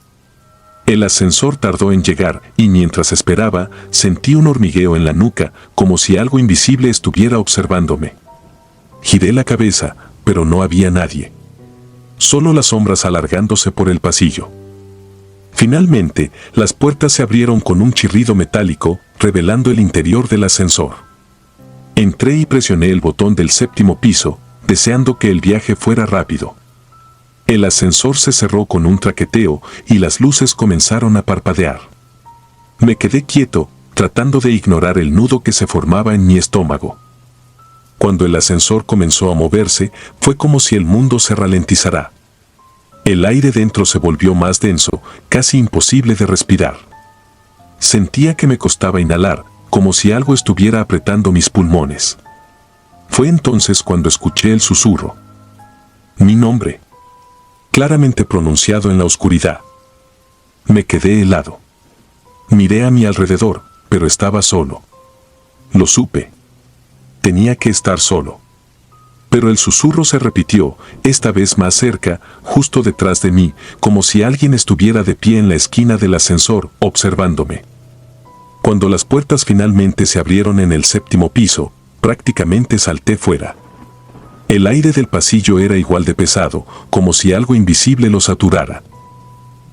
Speaker 1: El ascensor tardó en llegar y mientras esperaba, sentí un hormigueo en la nuca, como si algo invisible estuviera observándome. Giré la cabeza, pero no había nadie. Solo las sombras alargándose por el pasillo. Finalmente, las puertas se abrieron con un chirrido metálico, revelando el interior del ascensor. Entré y presioné el botón del 7º piso, deseando que el viaje fuera rápido. El ascensor se cerró con un traqueteo y las luces comenzaron a parpadear. Me quedé quieto, tratando de ignorar el nudo que se formaba en mi estómago. Cuando el ascensor comenzó a moverse, fue como si el mundo se ralentizara. El aire dentro se volvió más denso, casi imposible de respirar. Sentía que me costaba inhalar, como si algo estuviera apretando mis pulmones. Fue entonces cuando escuché el susurro. Mi nombre. Claramente pronunciado en la oscuridad. Me quedé helado. Miré a mi alrededor, pero estaba solo. Lo supe. Tenía que estar solo. Pero el susurro se repitió, esta vez más cerca, justo detrás de mí, como si alguien estuviera de pie en la esquina del ascensor, observándome. Cuando las puertas finalmente se abrieron en el 7º piso, prácticamente salté fuera. El aire del pasillo era igual de pesado, como si algo invisible lo saturara.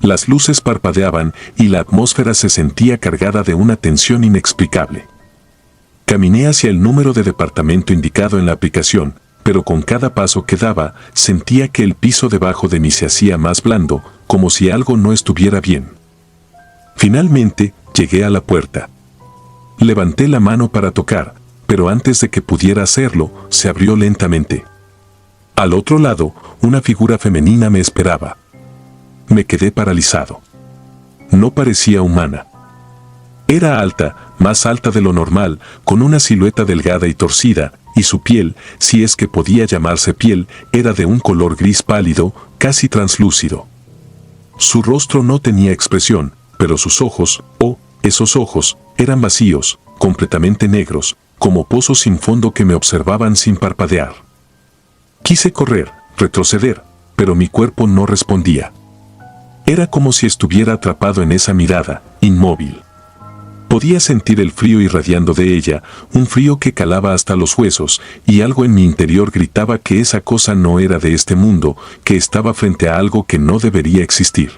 Speaker 1: Las luces parpadeaban y la atmósfera se sentía cargada de una tensión inexplicable. Caminé hacia el número de departamento indicado en la aplicación, pero con cada paso que daba, sentía que el piso debajo de mí se hacía más blando, como si algo no estuviera bien. Finalmente, llegué a la puerta. Levanté la mano para tocar, pero antes de que pudiera hacerlo, se abrió lentamente. Al otro lado, una figura femenina me esperaba. Me quedé paralizado. No parecía humana. Era alta, más alta de lo normal, con una silueta delgada y torcida, y su piel, si es que podía llamarse piel, era de un color gris pálido, casi translúcido. Su rostro no tenía expresión, pero sus ojos, esos ojos, eran vacíos, completamente negros, como pozos sin fondo que me observaban sin parpadear. Quise correr, retroceder, pero mi cuerpo no respondía. Era como si estuviera atrapado en esa mirada, inmóvil. Podía sentir el frío irradiando de ella, un frío que calaba hasta los huesos, y algo en mi interior gritaba que esa cosa no era de este mundo, que estaba frente a algo que no debería existir.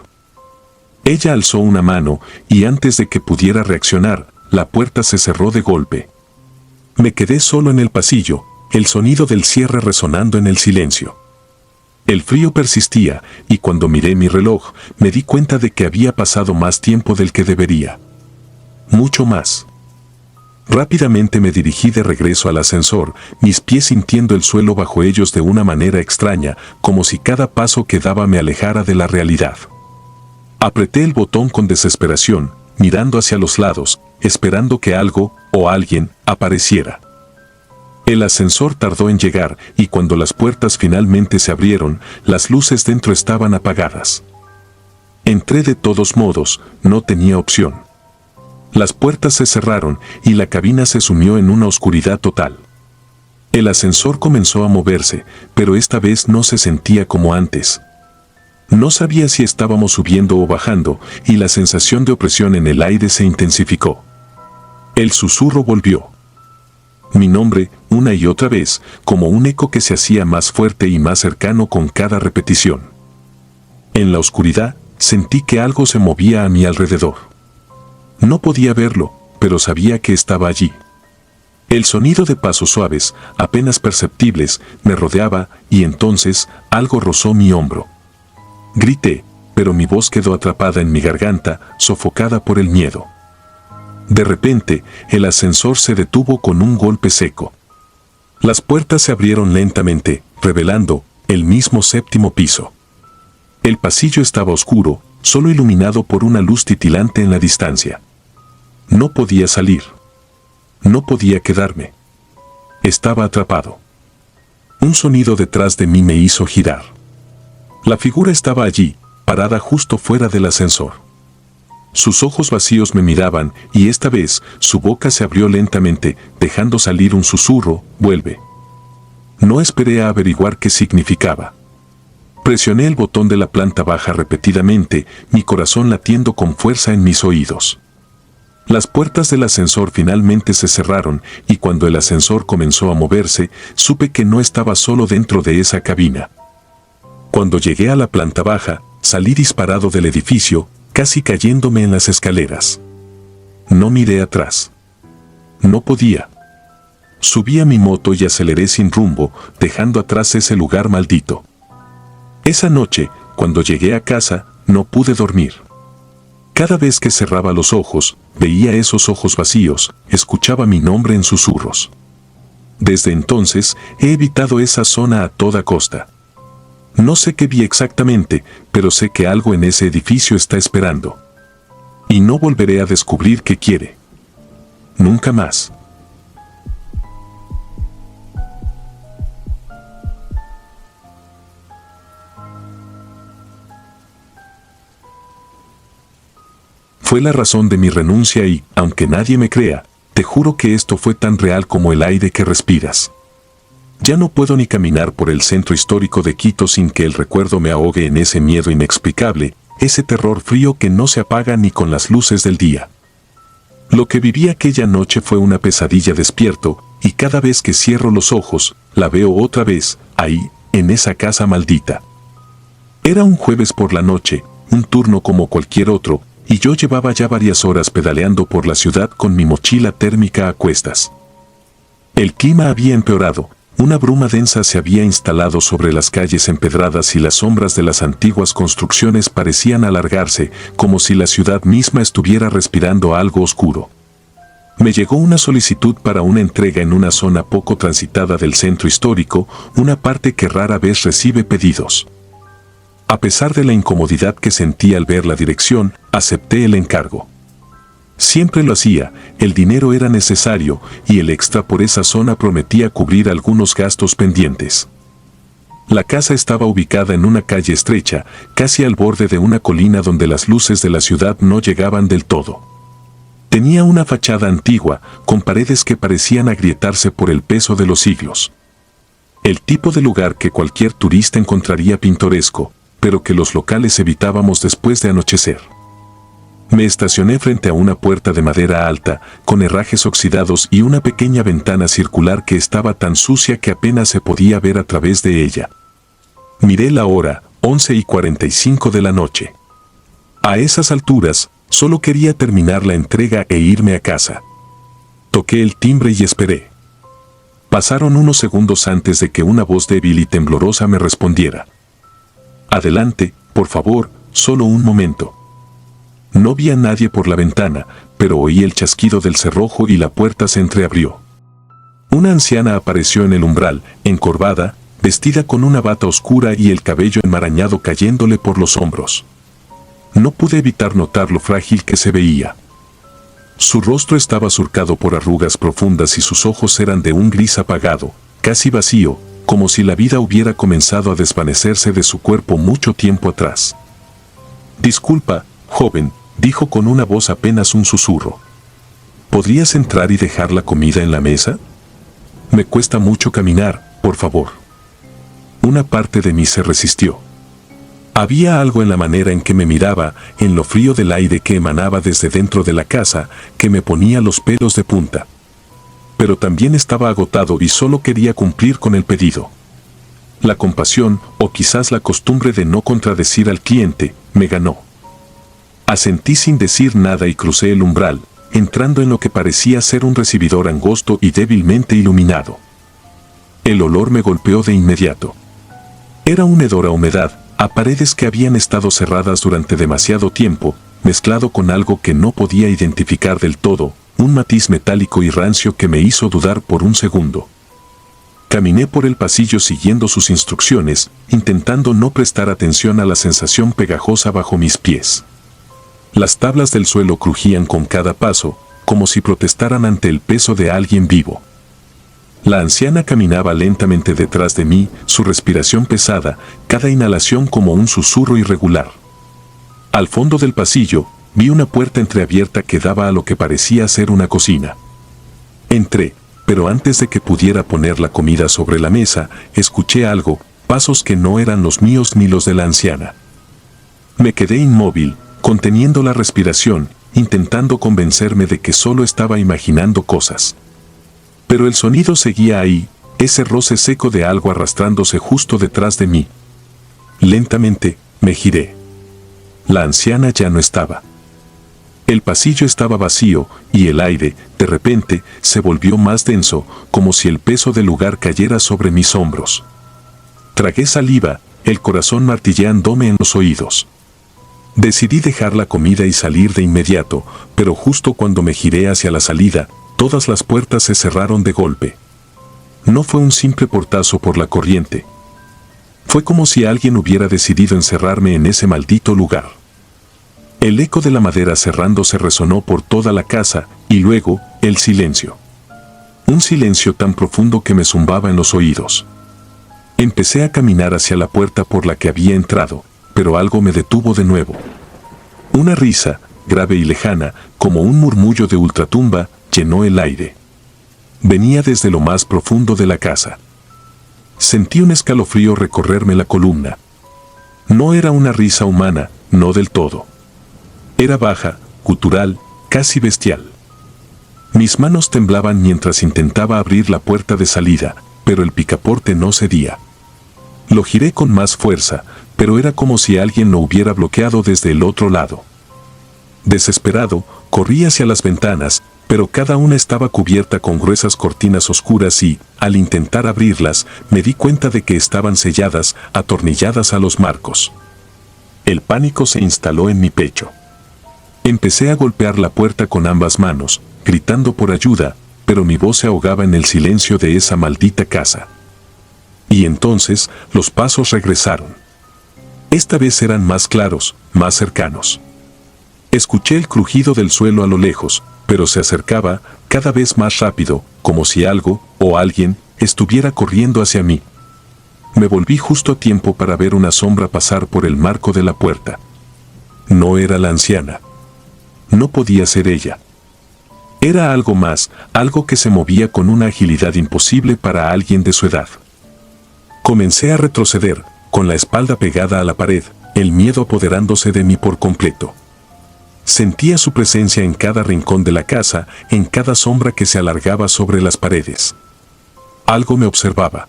Speaker 1: Ella alzó una mano, y antes de que pudiera reaccionar, la puerta se cerró de golpe. Me quedé solo en el pasillo, el sonido del cierre resonando en el silencio. El frío persistía, y cuando miré mi reloj, me di cuenta de que había pasado más tiempo del que debería. Mucho más. Rápidamente me dirigí de regreso al ascensor, mis pies sintiendo el suelo bajo ellos de una manera extraña, como si cada paso que daba me alejara de la realidad. Apreté el botón con desesperación, mirando hacia los lados, esperando que algo, o alguien, apareciera. El ascensor tardó en llegar, y cuando las puertas finalmente se abrieron, las luces dentro estaban apagadas. Entré de todos modos, no tenía opción. Las puertas se cerraron, y la cabina se sumió en una oscuridad total. El ascensor comenzó a moverse, pero esta vez no se sentía como antes. No sabía si estábamos subiendo o bajando, y la sensación de opresión en el aire se intensificó. El susurro volvió. Mi nombre, una y otra vez, como un eco que se hacía más fuerte y más cercano con cada repetición. En la oscuridad, sentí que algo se movía a mi alrededor. No podía verlo, pero sabía que estaba allí. El sonido de pasos suaves, apenas perceptibles, me rodeaba, y entonces, algo rozó mi hombro. Grité, pero mi voz quedó atrapada en mi garganta, sofocada por el miedo. De repente, el ascensor se detuvo con un golpe seco. Las puertas se abrieron lentamente, revelando el mismo 7º piso. El pasillo estaba oscuro, solo iluminado por una luz titilante en la distancia. No podía salir. No podía quedarme. Estaba atrapado. Un sonido detrás de mí me hizo girar. La figura estaba allí, parada justo fuera del ascensor. Sus ojos vacíos me miraban, y esta vez su boca se abrió lentamente, dejando salir un susurro: «Vuelve». No esperé a averiguar qué significaba. Presioné el botón de la planta baja repetidamente, mi corazón latiendo con fuerza en mis oídos. Las puertas del ascensor finalmente se cerraron, y cuando el ascensor comenzó a moverse, supe que no estaba solo dentro de esa cabina. Cuando llegué a la planta baja, salí disparado del edificio, casi cayéndome en las escaleras. No miré atrás. No podía. Subí a mi moto y aceleré sin rumbo, dejando atrás ese lugar maldito. Esa noche, cuando llegué a casa, no pude dormir. Cada vez que cerraba los ojos, veía esos ojos vacíos, escuchaba mi nombre en susurros. Desde entonces, he evitado esa zona a toda costa. No sé qué vi exactamente, pero sé que algo en ese edificio está esperando. Y no volveré a descubrir qué quiere. Nunca más. Fue la razón de mi renuncia y, aunque nadie me crea, te juro que esto fue tan real como el aire que respiras. Ya no puedo ni caminar por el centro histórico de Quito sin que el recuerdo me ahogue en ese miedo inexplicable, ese terror frío que no se apaga ni con las luces del día. Lo que viví aquella noche fue una pesadilla despierto, y cada vez que cierro los ojos, la veo otra vez, ahí, en esa casa maldita. Era un jueves por la noche, un turno como cualquier otro, y yo llevaba ya varias horas pedaleando por la ciudad con mi mochila térmica a cuestas. El clima había empeorado. Una bruma densa se había instalado sobre las calles empedradas y las sombras de las antiguas construcciones parecían alargarse, como si la ciudad misma estuviera respirando algo oscuro. Me llegó una solicitud para una entrega en una zona poco transitada del centro histórico, una parte que rara vez recibe pedidos. A pesar de la incomodidad que sentí al ver la dirección, acepté el encargo. Siempre lo hacía, el dinero era necesario y el extra por esa zona prometía cubrir algunos gastos pendientes. La casa estaba ubicada en una calle estrecha, casi al borde de una colina donde las luces de la ciudad no llegaban del todo. Tenía una fachada antigua, con paredes que parecían agrietarse por el peso de los siglos. El tipo de lugar que cualquier turista encontraría pintoresco, pero que los locales evitábamos después de anochecer. Me estacioné frente a una puerta de madera alta, con herrajes oxidados y una pequeña ventana circular que estaba tan sucia que apenas se podía ver a través de ella. Miré la hora, 11:45 de la noche. A esas alturas, solo quería terminar la entrega e irme a casa. Toqué el timbre y esperé. Pasaron unos segundos antes de que una voz débil y temblorosa me respondiera. Adelante, por favor, solo un momento. No vi a nadie por la ventana, pero oí el chasquido del cerrojo y la puerta se entreabrió. Una anciana apareció en el umbral, encorvada, vestida con una bata oscura y el cabello enmarañado cayéndole por los hombros. No pude evitar notar lo frágil que se veía. Su rostro estaba surcado por arrugas profundas y sus ojos eran de un gris apagado, casi vacío, como si la vida hubiera comenzado a desvanecerse de su cuerpo mucho tiempo atrás. Disculpa, joven, dijo con una voz apenas un susurro. ¿Podrías entrar y dejar la comida en la mesa? Me cuesta mucho caminar, por favor. Una parte de mí se resistió. Había algo en la manera en que me miraba, en lo frío del aire que emanaba desde dentro de la casa, que me ponía los pelos de punta. Pero también estaba agotado y solo quería cumplir con el pedido. La compasión, o quizás la costumbre de no contradecir al cliente, me ganó. Asentí sin decir nada y crucé el umbral, entrando en lo que parecía ser un recibidor angosto y débilmente iluminado. El olor me golpeó de inmediato. Era un hedor a humedad, a paredes que habían estado cerradas durante demasiado tiempo, mezclado con algo que no podía identificar del todo, un matiz metálico y rancio que me hizo dudar por un segundo. Caminé por el pasillo siguiendo sus instrucciones, intentando no prestar atención a la sensación pegajosa bajo mis pies. Las tablas del suelo crujían con cada paso, como si protestaran ante el peso de alguien vivo. La anciana caminaba lentamente detrás de mí, su respiración pesada, cada inhalación como un susurro irregular. Al fondo del pasillo, vi una puerta entreabierta que daba a lo que parecía ser una cocina. Entré, pero antes de que pudiera poner la comida sobre la mesa, escuché algo, pasos que no eran los míos ni los de la anciana. Me quedé inmóvil, conteniendo la respiración, intentando convencerme de que solo estaba imaginando cosas. Pero el sonido seguía ahí, ese roce seco de algo arrastrándose justo detrás de mí. Lentamente, me giré. La anciana ya no estaba. El pasillo estaba vacío, y el aire, de repente, se volvió más denso, como si el peso del lugar cayera sobre mis hombros. Tragué saliva, el corazón martilleándome en los oídos. Decidí dejar la comida y salir de inmediato, pero justo cuando me giré hacia la salida, todas las puertas se cerraron de golpe. No fue un simple portazo por la corriente. Fue como si alguien hubiera decidido encerrarme en ese maldito lugar. El eco de la madera cerrándose resonó por toda la casa, y luego, el silencio. Un silencio tan profundo que me zumbaba en los oídos. Empecé a caminar hacia la puerta por la que había entrado, pero algo me detuvo de nuevo. Una risa, grave y lejana, como un murmullo de ultratumba, llenó el aire. Venía desde lo más profundo de la casa. Sentí un escalofrío recorrerme la columna. No era una risa humana, no del todo. Era baja, gutural, casi bestial. Mis manos temblaban mientras intentaba abrir la puerta de salida, pero el picaporte no cedía. Lo giré con más fuerza, pero era como si alguien lo hubiera bloqueado desde el otro lado. Desesperado, corrí hacia las ventanas, pero cada una estaba cubierta con gruesas cortinas oscuras y, al intentar abrirlas, me di cuenta de que estaban selladas, atornilladas a los marcos. El pánico se instaló en mi pecho. Empecé a golpear la puerta con ambas manos, gritando por ayuda, pero mi voz se ahogaba en el silencio de esa maldita casa. Y entonces, los pasos regresaron. Esta vez eran más claros, más cercanos. Escuché el crujido del suelo a lo lejos, pero se acercaba, cada vez más rápido, como si algo, o alguien, estuviera corriendo hacia mí. Me volví justo a tiempo para ver una sombra pasar por el marco de la puerta. No era la anciana. No podía ser ella. Era algo más, algo que se movía con una agilidad imposible para alguien de su edad. Comencé a retroceder, con la espalda pegada a la pared, el miedo apoderándose de mí por completo. Sentía su presencia en cada rincón de la casa, en cada sombra que se alargaba sobre las paredes. Algo me observaba.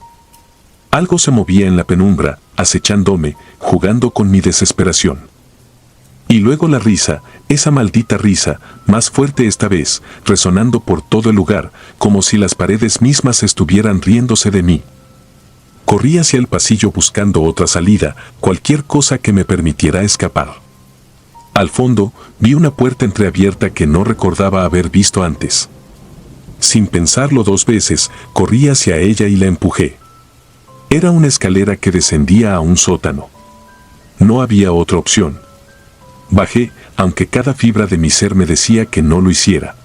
Speaker 1: Algo se movía en la penumbra, acechándome, jugando con mi desesperación. Y luego la risa, esa maldita risa, más fuerte esta vez, resonando por todo el lugar, como si las paredes mismas estuvieran riéndose de mí. Corrí hacia el pasillo buscando otra salida, cualquier cosa que me permitiera escapar. Al fondo, vi una puerta entreabierta que no recordaba haber visto antes. Sin pensarlo dos veces, corrí hacia ella y la empujé. Era una escalera que descendía a un sótano. No había otra opción. Bajé, aunque cada fibra de mi ser me decía que no lo hiciera.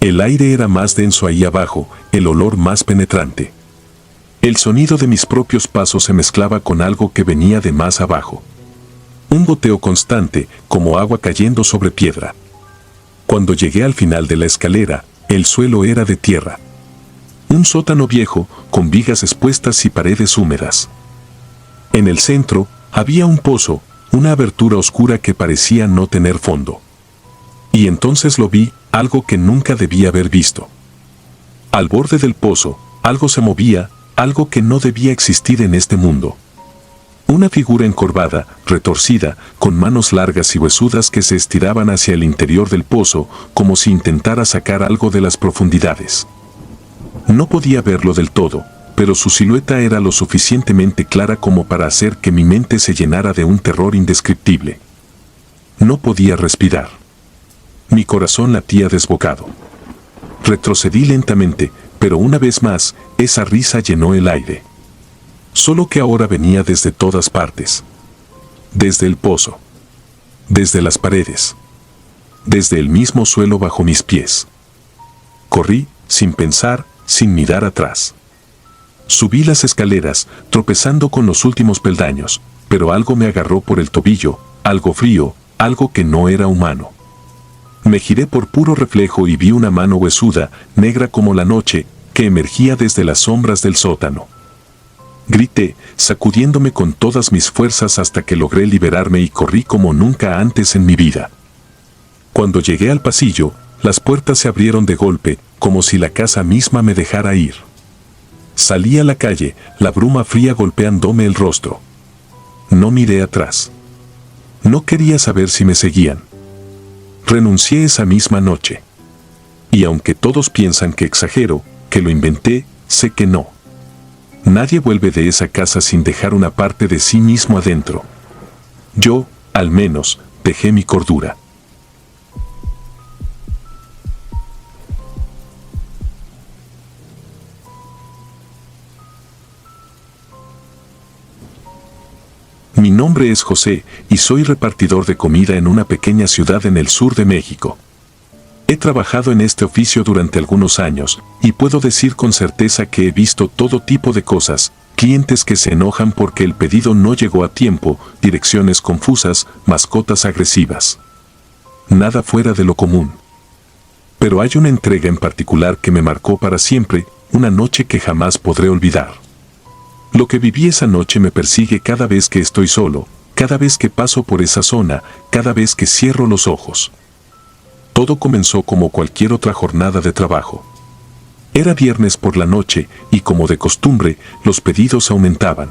Speaker 1: El aire era más denso ahí abajo, el olor más penetrante. El sonido de mis propios pasos se mezclaba con algo que venía de más abajo. Un goteo constante, como agua cayendo sobre piedra. Cuando llegué al final de la escalera, el suelo era de tierra. Un sótano viejo, con vigas expuestas y paredes húmedas. En el centro, había un pozo, una abertura oscura que parecía no tener fondo. Y entonces lo vi, algo que nunca debía haber visto. Al borde del pozo, algo se movía, algo que no debía existir en este mundo. Una figura encorvada, retorcida, con manos largas y huesudas que se estiraban hacia el interior del pozo, como si intentara sacar algo de las profundidades. No podía verlo del todo, pero su silueta era lo suficientemente clara como para hacer que mi mente se llenara de un terror indescriptible. No podía respirar. Mi corazón latía desbocado. Retrocedí lentamente, pero una vez más, esa risa llenó el aire. Solo que ahora venía desde todas partes. Desde el pozo. Desde las paredes. Desde el mismo suelo bajo mis pies. Corrí, sin pensar, sin mirar atrás. Subí las escaleras, tropezando con los últimos peldaños, pero algo me agarró por el tobillo, algo frío, algo que no era humano. Me giré por puro reflejo y vi una mano huesuda, negra como la noche, que emergía desde las sombras del sótano. Grité, sacudiéndome con todas mis fuerzas hasta que logré liberarme y corrí como nunca antes en mi vida. Cuando llegué al pasillo, las puertas se abrieron de golpe, como si la casa misma me dejara ir. Salí a la calle, la bruma fría golpeándome el rostro. No miré atrás. No quería saber si me seguían. Renuncié esa misma noche. Y aunque todos piensan que exagero, que lo inventé, sé que no. Nadie vuelve de esa casa sin dejar una parte de sí mismo adentro. Yo, al menos, dejé mi cordura. Mi nombre es José y soy repartidor de comida en una pequeña ciudad en el sur de México. He trabajado en este oficio durante algunos años y puedo decir con certeza que he visto todo tipo de cosas, clientes que se enojan porque el pedido no llegó a tiempo, direcciones confusas, mascotas agresivas. Nada fuera de lo común. Pero hay una entrega en particular que me marcó para siempre, una noche que jamás podré olvidar. Lo que viví esa noche me persigue cada vez que estoy solo, cada vez que paso por esa zona, cada vez que cierro los ojos. Todo comenzó como cualquier otra jornada de trabajo. Era viernes por la noche y como de costumbre, los pedidos aumentaban.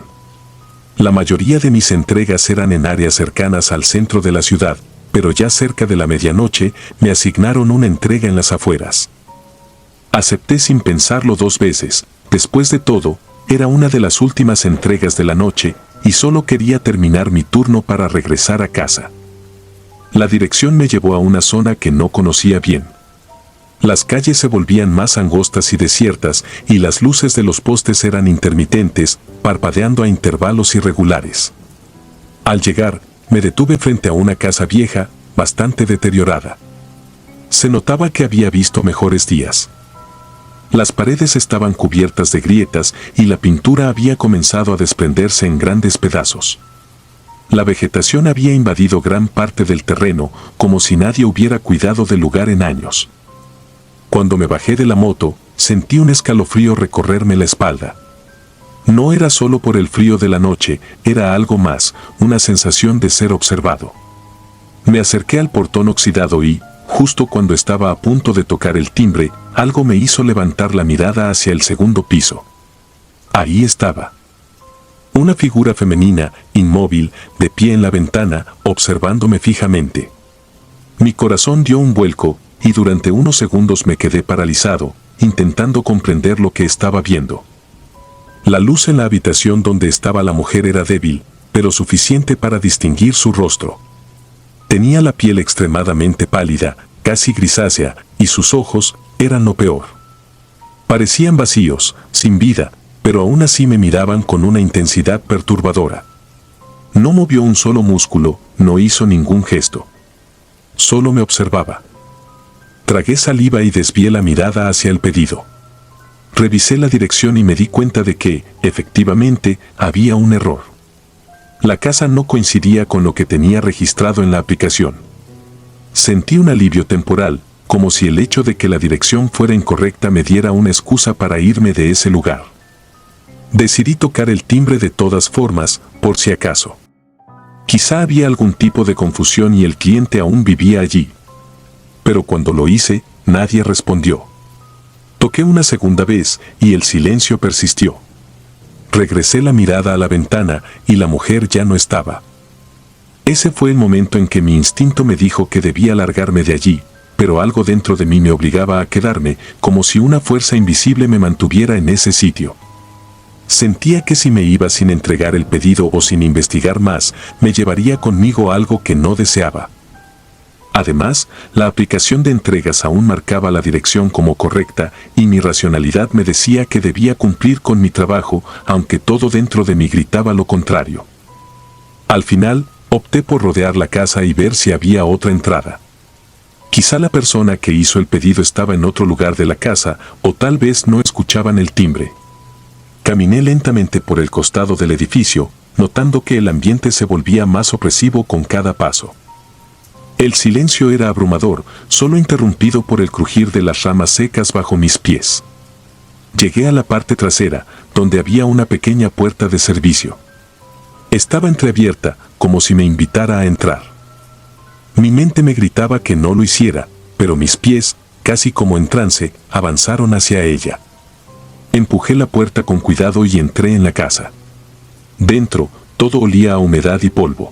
Speaker 1: La mayoría de mis entregas eran en áreas cercanas al centro de la ciudad, pero ya cerca de la medianoche me asignaron una entrega en las afueras. Acepté sin pensarlo dos veces, después de todo, era una de las últimas entregas de la noche y solo quería terminar mi turno para regresar a casa. La dirección me llevó a una zona que no conocía bien. Las calles se volvían más angostas y desiertas y las luces de los postes eran intermitentes, parpadeando a intervalos irregulares. Al llegar, me detuve frente a una casa vieja, bastante deteriorada. Se notaba que había visto mejores días. Las paredes estaban cubiertas de grietas y la pintura había comenzado a desprenderse en grandes pedazos. La vegetación había invadido gran parte del terreno, como si nadie hubiera cuidado del lugar en años. Cuando me bajé de la moto, sentí un escalofrío recorrerme la espalda. No era solo por el frío de la noche, era algo más, una sensación de ser observado. Me acerqué al portón oxidado y, justo cuando estaba a punto de tocar el timbre, algo me hizo levantar la mirada hacia el segundo piso. Ahí estaba. Una figura femenina, inmóvil, de pie en la ventana, observándome fijamente. Mi corazón dio un vuelco, y durante unos segundos me quedé paralizado, intentando comprender lo que estaba viendo. La luz en la habitación donde estaba la mujer era débil, pero suficiente para distinguir su rostro. Tenía la piel extremadamente pálida, casi grisácea, y sus ojos eran lo peor. Parecían vacíos, sin vida, pero aún así me miraban con una intensidad perturbadora. No movió un solo músculo, no hizo ningún gesto. Solo me observaba. Tragué saliva y desvié la mirada hacia el pedido. Revisé la dirección y me di cuenta de que, efectivamente, había un error. La casa no coincidía con lo que tenía registrado en la aplicación. Sentí un alivio temporal, como si el hecho de que la dirección fuera incorrecta me diera una excusa para irme de ese lugar. Decidí tocar el timbre de todas formas, por si acaso. Quizá había algún tipo de confusión y el cliente aún vivía allí. Pero cuando lo hice, nadie respondió. Toqué una segunda vez y el silencio persistió. Regresé la mirada a la ventana y la mujer ya no estaba. Ese fue el momento en que mi instinto me dijo que debía largarme de allí, pero algo dentro de mí me obligaba a quedarme, como si una fuerza invisible me mantuviera en ese sitio. Sentía que si me iba sin entregar el pedido o sin investigar más, me llevaría conmigo algo que no deseaba. Además, la aplicación de entregas aún marcaba la dirección como correcta y mi racionalidad me decía que debía cumplir con mi trabajo, aunque todo dentro de mí gritaba lo contrario. Al final, opté por rodear la casa y ver si había otra entrada. Quizá la persona que hizo el pedido estaba en otro lugar de la casa o tal vez no escuchaban el timbre. Caminé lentamente por el costado del edificio, notando que el ambiente se volvía más opresivo con cada paso. El silencio era abrumador, solo interrumpido por el crujir de las ramas secas bajo mis pies. Llegué a la parte trasera, donde había una pequeña puerta de servicio. Estaba entreabierta, como si me invitara a entrar. Mi mente me gritaba que no lo hiciera, pero mis pies, casi como en trance, avanzaron hacia ella. Empujé la puerta con cuidado y entré en la casa. Dentro, todo olía a humedad y polvo.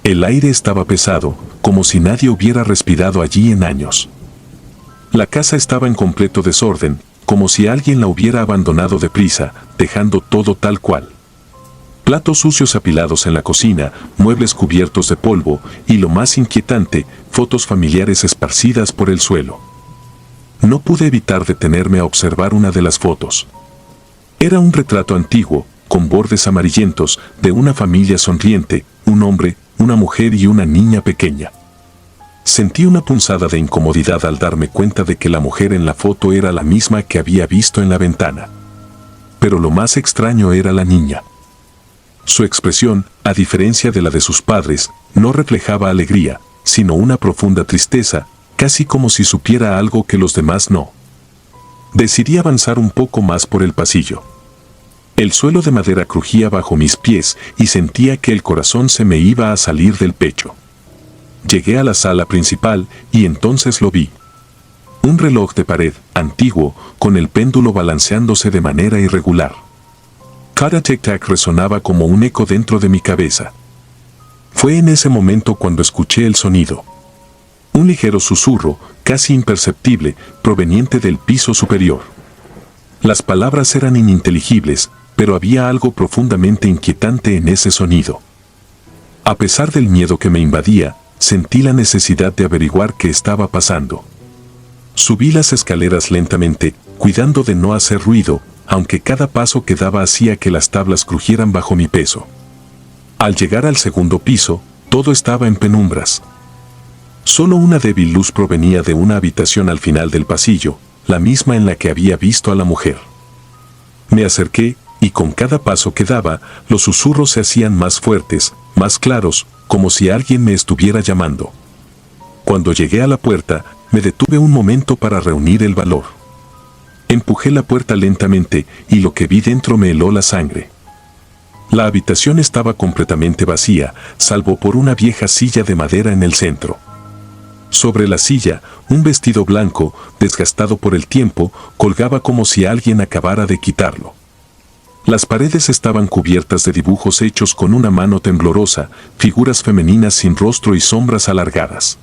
Speaker 1: El aire estaba pesado, como si nadie hubiera respirado allí en años. La casa estaba en completo desorden, como si alguien la hubiera abandonado deprisa, dejando todo tal cual. Platos sucios apilados en la cocina, muebles cubiertos de polvo y, lo más inquietante, fotos familiares esparcidas por el suelo. No pude evitar detenerme a observar una de las fotos. Era un retrato antiguo, con bordes amarillentos, de una familia sonriente, un hombre, una mujer y una niña pequeña. Sentí una punzada de incomodidad al darme cuenta de que la mujer en la foto era la misma que había visto en la ventana. Pero lo más extraño era la niña. Su expresión, a diferencia de la de sus padres, no reflejaba alegría, sino una profunda tristeza, casi como si supiera algo que los demás no. Decidí avanzar un poco más por el pasillo. El suelo de madera crujía bajo mis pies y sentía que el corazón se me iba a salir del pecho. Llegué a la sala principal y entonces lo vi. Un reloj de pared, antiguo, con el péndulo balanceándose de manera irregular. Cada tic-tac resonaba como un eco dentro de mi cabeza. Fue en ese momento cuando escuché el sonido. Un ligero susurro, casi imperceptible, proveniente del piso superior. Las palabras eran ininteligibles, pero había algo profundamente inquietante en ese sonido. A pesar del miedo que me invadía, sentí la necesidad de averiguar qué estaba pasando. Subí las escaleras lentamente, cuidando de no hacer ruido, aunque cada paso que daba hacía que las tablas crujieran bajo mi peso. Al llegar al segundo piso, todo estaba en penumbras. Solo una débil luz provenía de una habitación al final del pasillo, la misma en la que había visto a la mujer. Me acerqué, y con cada paso que daba, los susurros se hacían más fuertes, más claros, como si alguien me estuviera llamando. Cuando llegué a la puerta, me detuve un momento para reunir el valor. Empujé la puerta lentamente, y lo que vi dentro me heló la sangre. La habitación estaba completamente vacía, salvo por una vieja silla de madera en el centro. Sobre la silla, un vestido blanco, desgastado por el tiempo, colgaba como si alguien acabara de quitarlo. Las paredes estaban cubiertas de dibujos hechos con una mano temblorosa, figuras femeninas sin rostro y sombras alargadas.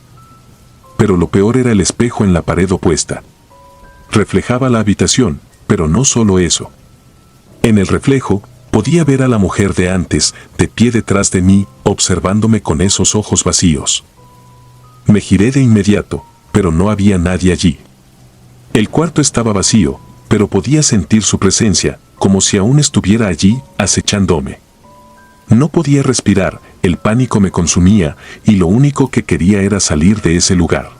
Speaker 1: Pero lo peor era el espejo en la pared opuesta. Reflejaba la habitación, pero no solo eso. En el reflejo, podía ver a la mujer de antes, de pie detrás de mí, observándome con esos ojos vacíos. Me giré de inmediato, pero no había nadie allí. El cuarto estaba vacío, pero podía sentir su presencia, como si aún estuviera allí, acechándome. No podía respirar, el pánico me consumía, y lo único que quería era salir de ese lugar.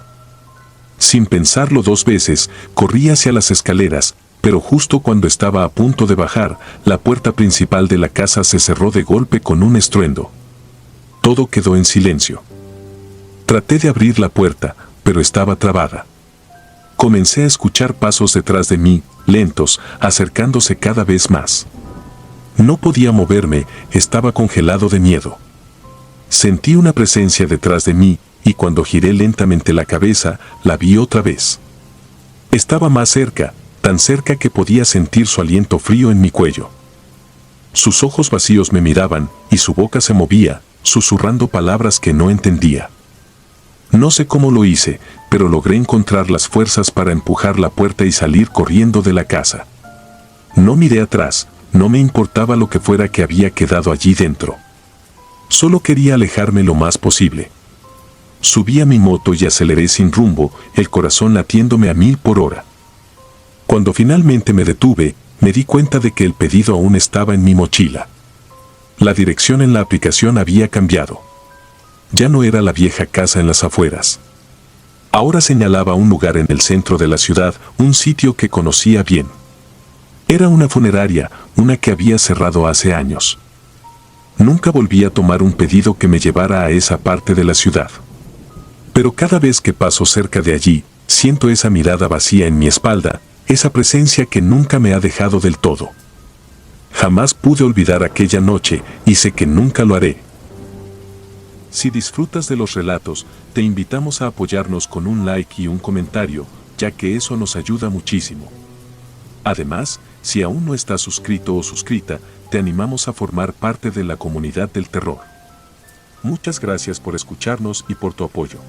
Speaker 1: Sin pensarlo 2 veces, corrí hacia las escaleras, pero justo cuando estaba a punto de bajar, la puerta principal de la casa se cerró de golpe con un estruendo. Todo quedó en silencio. Traté de abrir la puerta, pero estaba trabada. Comencé a escuchar pasos detrás de mí, lentos, acercándose cada vez más. No podía moverme, estaba congelado de miedo. Sentí una presencia detrás de mí, y cuando giré lentamente la cabeza, la vi otra vez. Estaba más cerca, tan cerca que podía sentir su aliento frío en mi cuello. Sus ojos vacíos me miraban, y su boca se movía, susurrando palabras que no entendía. No sé cómo lo hice, pero logré encontrar las fuerzas para empujar la puerta y salir corriendo de la casa. No miré atrás, no me importaba lo que fuera que había quedado allí dentro. Solo quería alejarme lo más posible. Subí a mi moto y aceleré sin rumbo, el corazón latiéndome a 1000 por hora. Cuando finalmente me detuve, me di cuenta de que el pedido aún estaba en mi mochila. La dirección en la aplicación había cambiado. Ya no era la vieja casa en las afueras. Ahora señalaba un lugar en el centro de la ciudad, un sitio que conocía bien. Era una funeraria, una que había cerrado hace años. Nunca volví a tomar un pedido que me llevara a esa parte de la ciudad. Pero cada vez que paso cerca de allí, siento esa mirada vacía en mi espalda, esa presencia que nunca me ha dejado del todo. Jamás pude olvidar aquella noche y sé que nunca lo haré. Si disfrutas de los relatos, te invitamos a apoyarnos con un like y un comentario, ya que eso nos ayuda muchísimo. Además, si aún no estás suscrito o suscrita, te animamos a formar parte de la comunidad del terror. Muchas gracias por escucharnos y por tu apoyo.